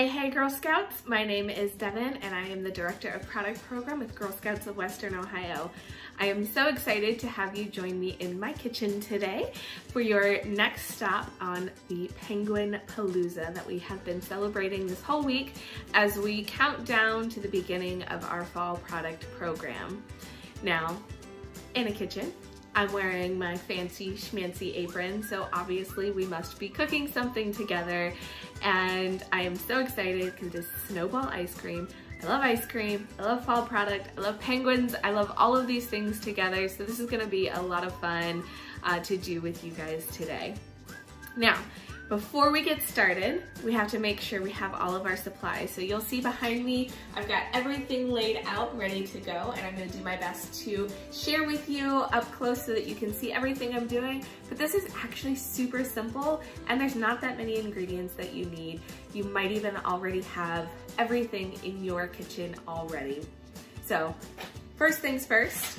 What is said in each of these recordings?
Hey Girl Scouts, my name is Devin and I am the Director of Product Program with Girl Scouts of Western Ohio. I am so excited to have you join me in my kitchen today for your next stop on the Penguin Palooza that we have been celebrating this whole week as we count down to the beginning of our fall product program. Now, in a kitchen, I'm wearing my fancy schmancy apron, so obviously we must be cooking something together, and I am so excited because it is Snowball Ice Cream. I love ice cream, I love fall product, I love penguins, I love all of these things together, so this is gonna be a lot of fun to do with you guys today. Now, before we get started, we have to make sure we have all of our supplies. So you'll see behind me, I've got everything laid out, ready to go, and I'm gonna do my best to share with you up close so that you can see everything I'm doing. But this is actually super simple, and there's not that many ingredients that you need. You might even already have everything in your kitchen already. So first things first,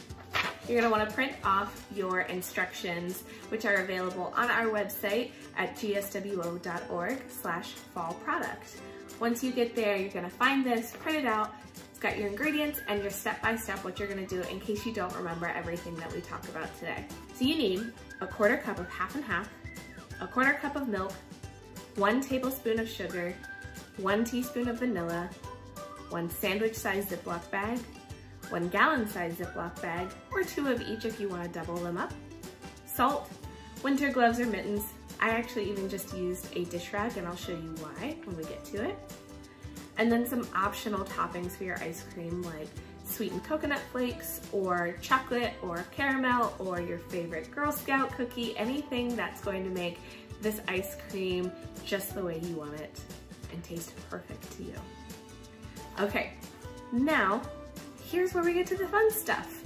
you're gonna wanna print off your instructions, which are available on our website at gswo.org/fallproduct. Once you get there, you're gonna find this, print it out. It's got your ingredients and your step-by-step what you're gonna do in case you don't remember everything that we talk about today. So you need a 1/4 cup of half and half, a 1/4 cup of milk, 1 tablespoon of sugar, 1 teaspoon of vanilla, 1 sandwich-sized Ziploc bag, 1 gallon-sized Ziploc bag, or 2 of each if you want to double them up, salt, winter gloves or mittens. I actually even just used a dish rag, and I'll show you why when we get to it. And then some optional toppings for your ice cream, like sweetened coconut flakes, or chocolate, or caramel, or your favorite Girl Scout cookie, anything that's going to make this ice cream just the way you want it and taste perfect to you. Okay, now, here's where we get to the fun stuff.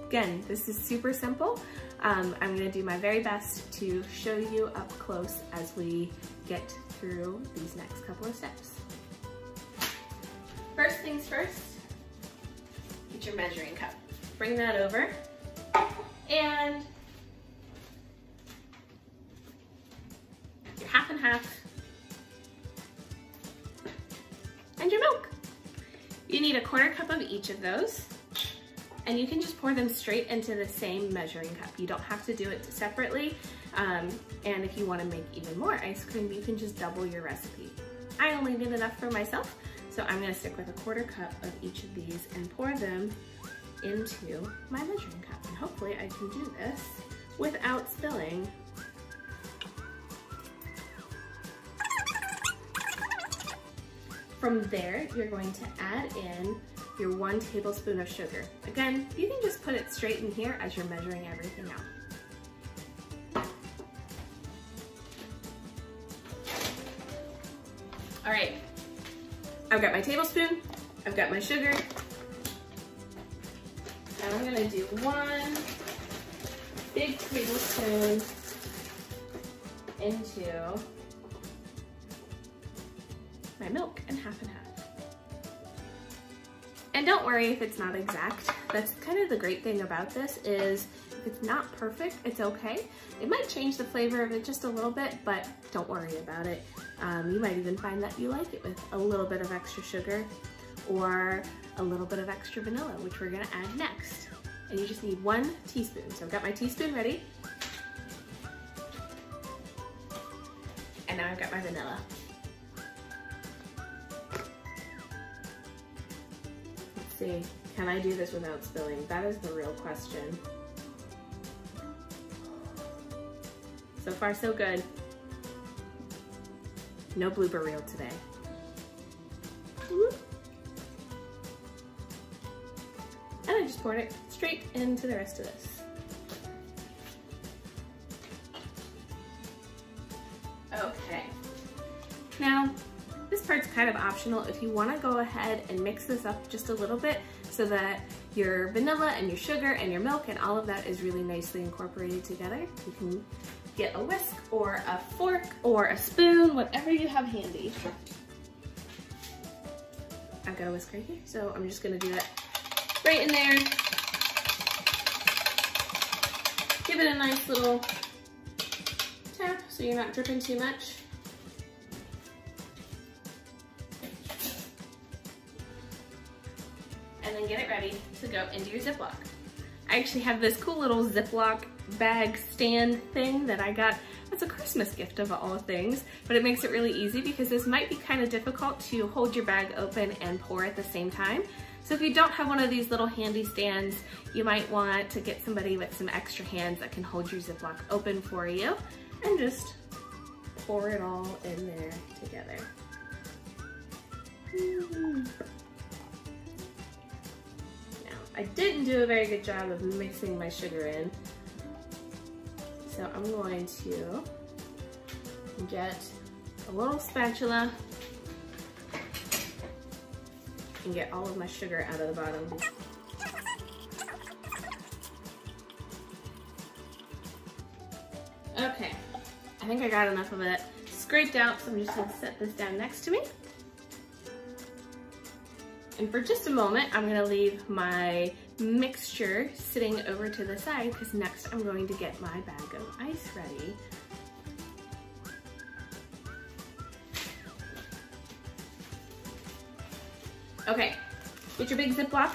Again, this is super simple. I'm gonna do my very best to show you up close as we get through these next couple of steps. First things first, get your measuring cup. Bring that over and your half and half and your milk. You need a 1/4 cup of each of those, and you can just pour them straight into the same measuring cup. You don't have to do it separately, and if you want to make even more ice cream, you can just double your recipe. I only need enough for myself, so I'm going to stick with a 1/4 cup of each of these and pour them into my measuring cup. And hopefully I can do this without spilling. From there, you're going to add in your 1 tablespoon of sugar. Again, you can just put it straight in here as you're measuring everything out. All right, I've got my tablespoon, I've got my sugar, and I'm gonna do 1 big tablespoon into my milk and half and half. And don't worry if it's not exact. That's kind of the great thing about this is if it's not perfect, it's okay. It might change the flavor of it just a little bit, but don't worry about it. You might even find that you like it with a little bit of extra sugar or a little bit of extra vanilla, which we're gonna add next. And you just need 1 teaspoon. So I've got my teaspoon ready. And now I've got my vanilla. See, can I do this without spilling? That is the real question. So far, so good. No blooper reel today. And I just poured it straight into the rest of this. Okay. Now, this part's kind of optional. If you want to go ahead and mix this up just a little bit so that your vanilla and your sugar and your milk and all of that is really nicely incorporated together, you can get a whisk or a fork or a spoon, whatever you have handy. I've got a whisk right here, so I'm just going to do that right in there. Give it a nice little tap so you're not dripping too much. and then get it ready to go into your Ziploc. I actually have this cool little Ziploc bag stand thing that I got as a Christmas gift of all things, but it makes it really easy because this might be kind of difficult to hold your bag open and pour at the same time. So if you don't have one of these little handy stands, you might want to get somebody with some extra hands that can hold your Ziploc open for you and just pour it all in there together. Now, I didn't do a very good job of mixing my sugar in, so I'm going to get a little spatula and get all of my sugar out of the bottom. Okay, I think I got enough of it scraped out, so I'm just gonna set this down next to me. And for just a moment, I'm gonna leave my mixture sitting over to the side because next I'm going to get my bag of ice ready. Okay, get your big Ziploc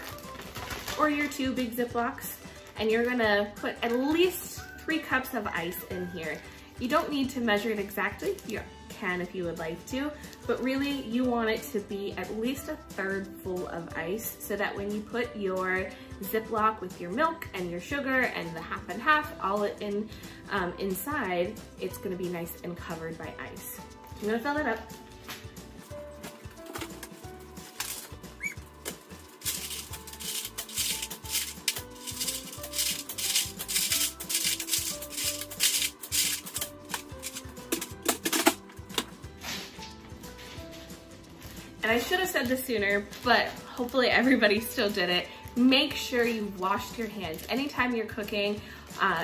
or your 2 big Ziplocs, and you're gonna put at least 3 cups of ice in here. You don't need to measure it exactly. You can if you would like to, but really you want it to be at least 1/3 full of ice so that when you put your Ziploc with your milk and your sugar and the half and half all in inside, it's gonna be nice and covered by ice. I'm gonna fill it up. And I should have said this sooner, but hopefully everybody still did it. Make sure you washed your hands. Anytime you're cooking,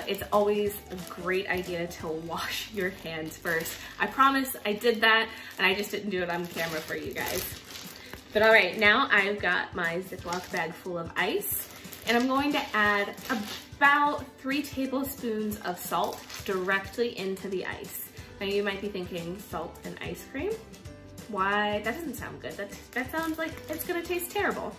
it's always a great idea to wash your hands first. I promise I did that, and I just didn't do it on camera for you guys. But all right, now I've got my Ziploc bag full of ice, and I'm going to add about 3 tablespoons of salt directly into the ice. Now you might be thinking, salt and ice cream? Why? That doesn't sound good. That sounds like it's gonna taste terrible.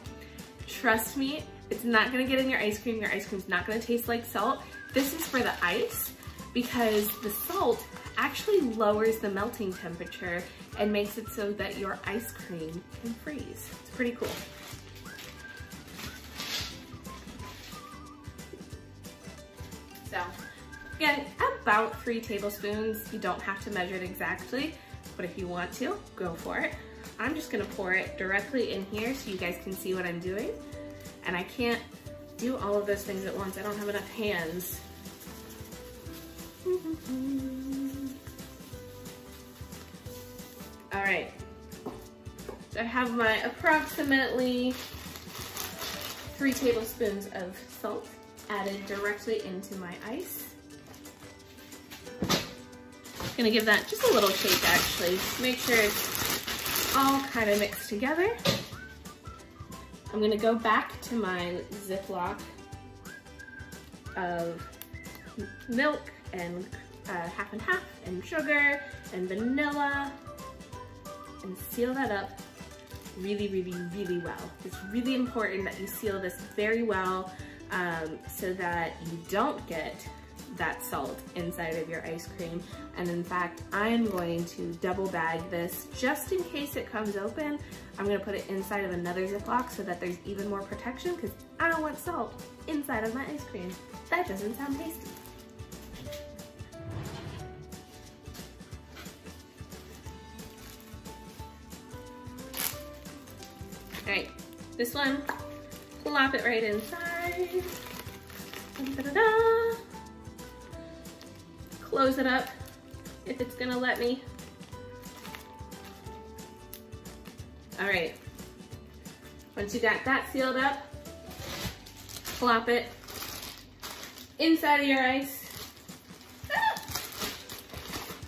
Trust me, it's not gonna get in your ice cream. Your ice cream's not gonna taste like salt. This is for the ice because the salt actually lowers the melting temperature and makes it so that your ice cream can freeze. It's pretty cool. So, again, about 3 tablespoons. You don't have to measure it exactly, but if you want to, go for it. I'm just gonna pour it directly in here so you guys can see what I'm doing. And I can't do all of those things at once. I don't have enough hands. All right, so I have my approximately 3 tablespoons of salt added directly into my ice. Gonna give that just a little shake actually. Make sure it's all kind of mixed together. I'm gonna go back to my Ziploc of milk and half and half and sugar and vanilla and seal that up really, really, really well. It's really important that you seal this very well so that you don't get that salt inside of your ice cream. And in fact, I'm going to double bag this just in case it comes open. I'm gonna put it inside of another Ziploc so that there's even more protection because I don't want salt inside of my ice cream. That doesn't sound tasty. All right, this one, plop it right inside. Da-da-da. Close it up if it's gonna let me. All right, once you got that sealed up, plop it inside of your ice. Ah,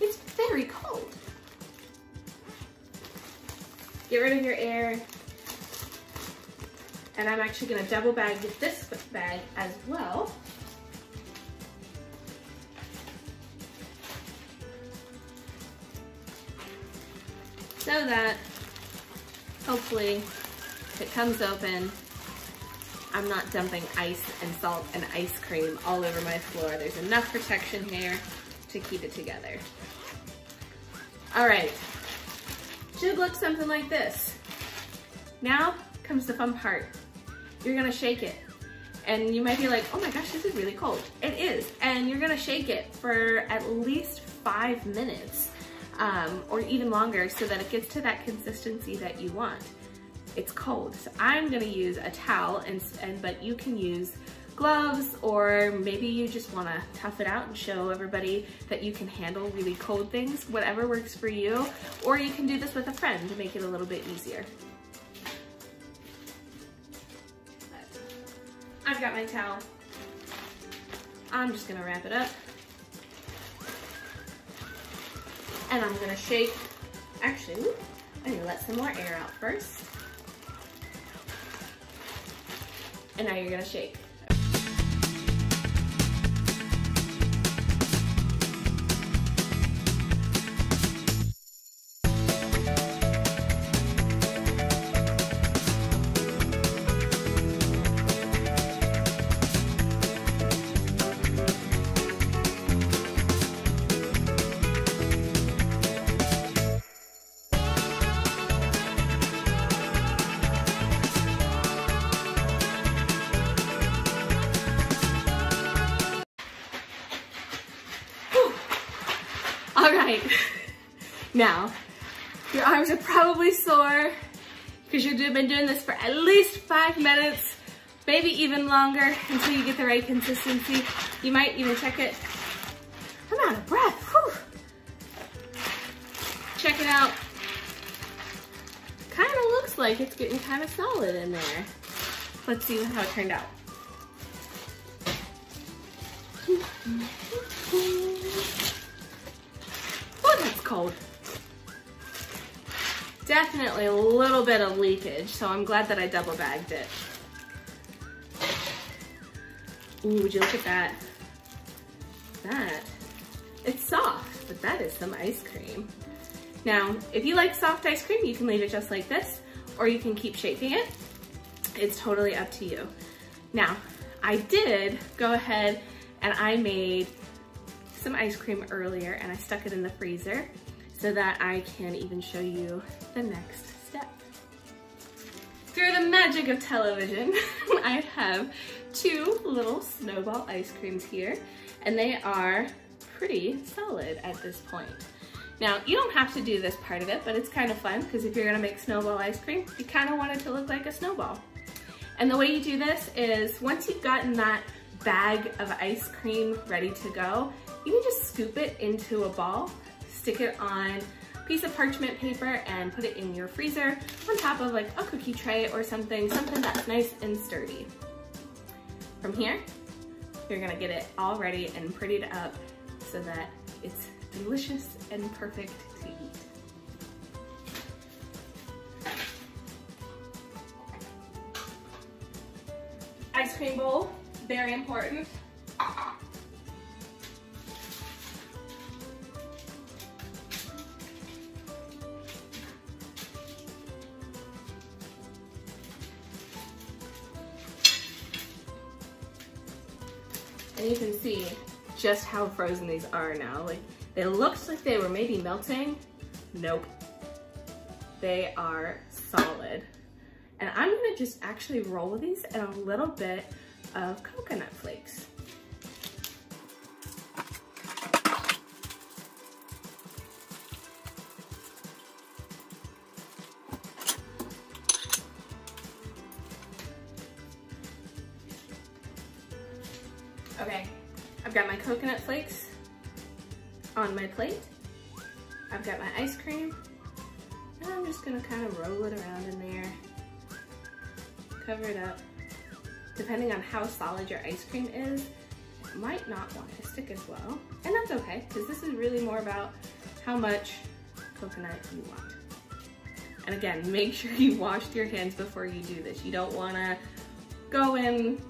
it's very cold. Get rid of your air. And I'm actually gonna double bag this bag as well. So that hopefully if it comes open, I'm not dumping ice and salt and ice cream all over my floor. There's enough protection here to keep it together. All right, should look something like this. Now comes the fun part. You're gonna shake it. And you might be like, oh my gosh, this is really cold. It is, and you're gonna shake it for at least 5 minutes or even longer so that it gets to that consistency that you want. It's cold, so I'm gonna use a towel, but you can use gloves, or maybe you just wanna tough it out and show everybody that you can handle really cold things, whatever works for you, or you can do this with a friend to make it a little bit easier. I've got my towel. I'm just gonna wrap it up. And I'm gonna shake. Actually, I'm gonna let some more air out first. And now you're gonna shake. All right, now your arms are probably sore because you've been doing this for at least 5 minutes, maybe even longer until you get the right consistency. You might even check it. I'm out of breath. Whew. Check it out. Kind of looks like it's getting kind of solid in there. Let's see how it turned out. That's cold. Definitely a little bit of leakage, so I'm glad that I double bagged it. Ooh, would you look at that? It's soft, but that is some ice cream. Now, if you like soft ice cream, you can leave it just like this, or you can keep shaping it. It's totally up to you. Now, I did go ahead and I made some ice cream earlier and I stuck it in the freezer so that I can even show you the next step. Through the magic of television, I have 2 little Snowball ice creams here, and they are pretty solid at this point. Now, you don't have to do this part of it, but it's kind of fun because if you're gonna make Snowball ice cream, you kind of want it to look like a snowball. And the way you do this is once you've gotten that bag of ice cream ready to go, you can just scoop it into a ball, stick it on a piece of parchment paper and put it in your freezer on top of like a cookie tray or something that's nice and sturdy. From here, you're gonna get it all ready and prettied up so that it's delicious and perfect to eat. Ice cream bowl, very important. And you can see just how frozen these are now. Like, they looked like they were maybe melting. Nope. They are solid. And I'm gonna just actually roll these in a little bit of coconut flakes. Okay, I've got my coconut flakes on my plate. I've got my ice cream, and I'm just gonna kind of roll it around in there, cover it up. Depending on how solid your ice cream is, it might not want to stick as well. And that's okay, because this is really more about how much coconut you want. And again, make sure you washed your hands before you do this. You don't wanna go in,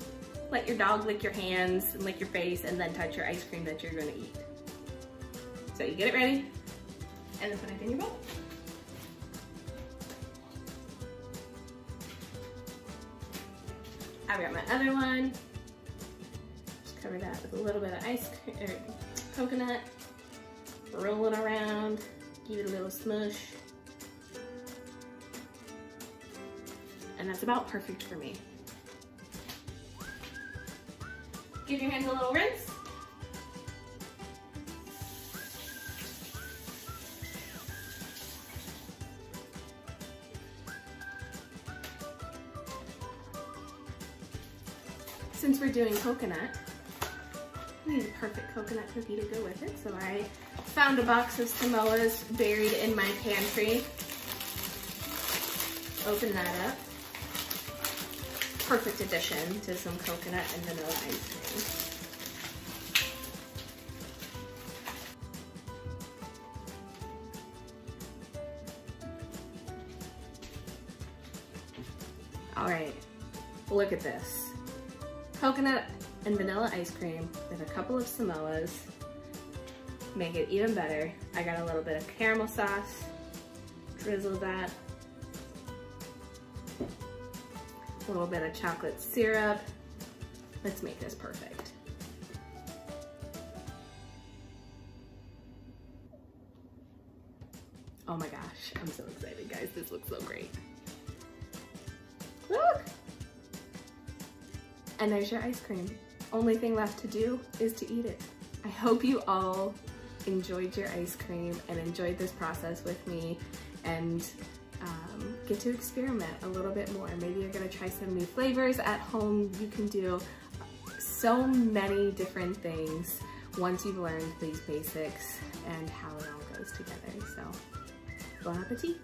let your dog lick your hands and lick your face and then touch your ice cream that you're gonna eat. So you get it ready, and then put it in your bowl. I've got my other one. Just cover that with a little bit of ice cream, or coconut. Roll it around, give it a little smush. And that's about perfect for me. Give your hands a little rinse. Since we're doing coconut, we need a perfect coconut cookie to go with it. So I found a box of Samoas buried in my pantry. Open that up. Perfect addition to some coconut and vanilla ice cream. All right, look at this. Coconut and vanilla ice cream with a couple of Samoas. Make it even better. I got a little bit of caramel sauce. Drizzle that. A little bit of chocolate syrup. Let's make this perfect. Oh my gosh, I'm so excited, guys. This looks so great. Look! And there's your ice cream. Only thing left to do is to eat it. I hope you all enjoyed your ice cream and enjoyed this process with me, and get to experiment a little bit more. Maybe you're gonna try some new flavors at home. You can do so many different things once you've learned these basics and how it all goes together. So, bon appetit.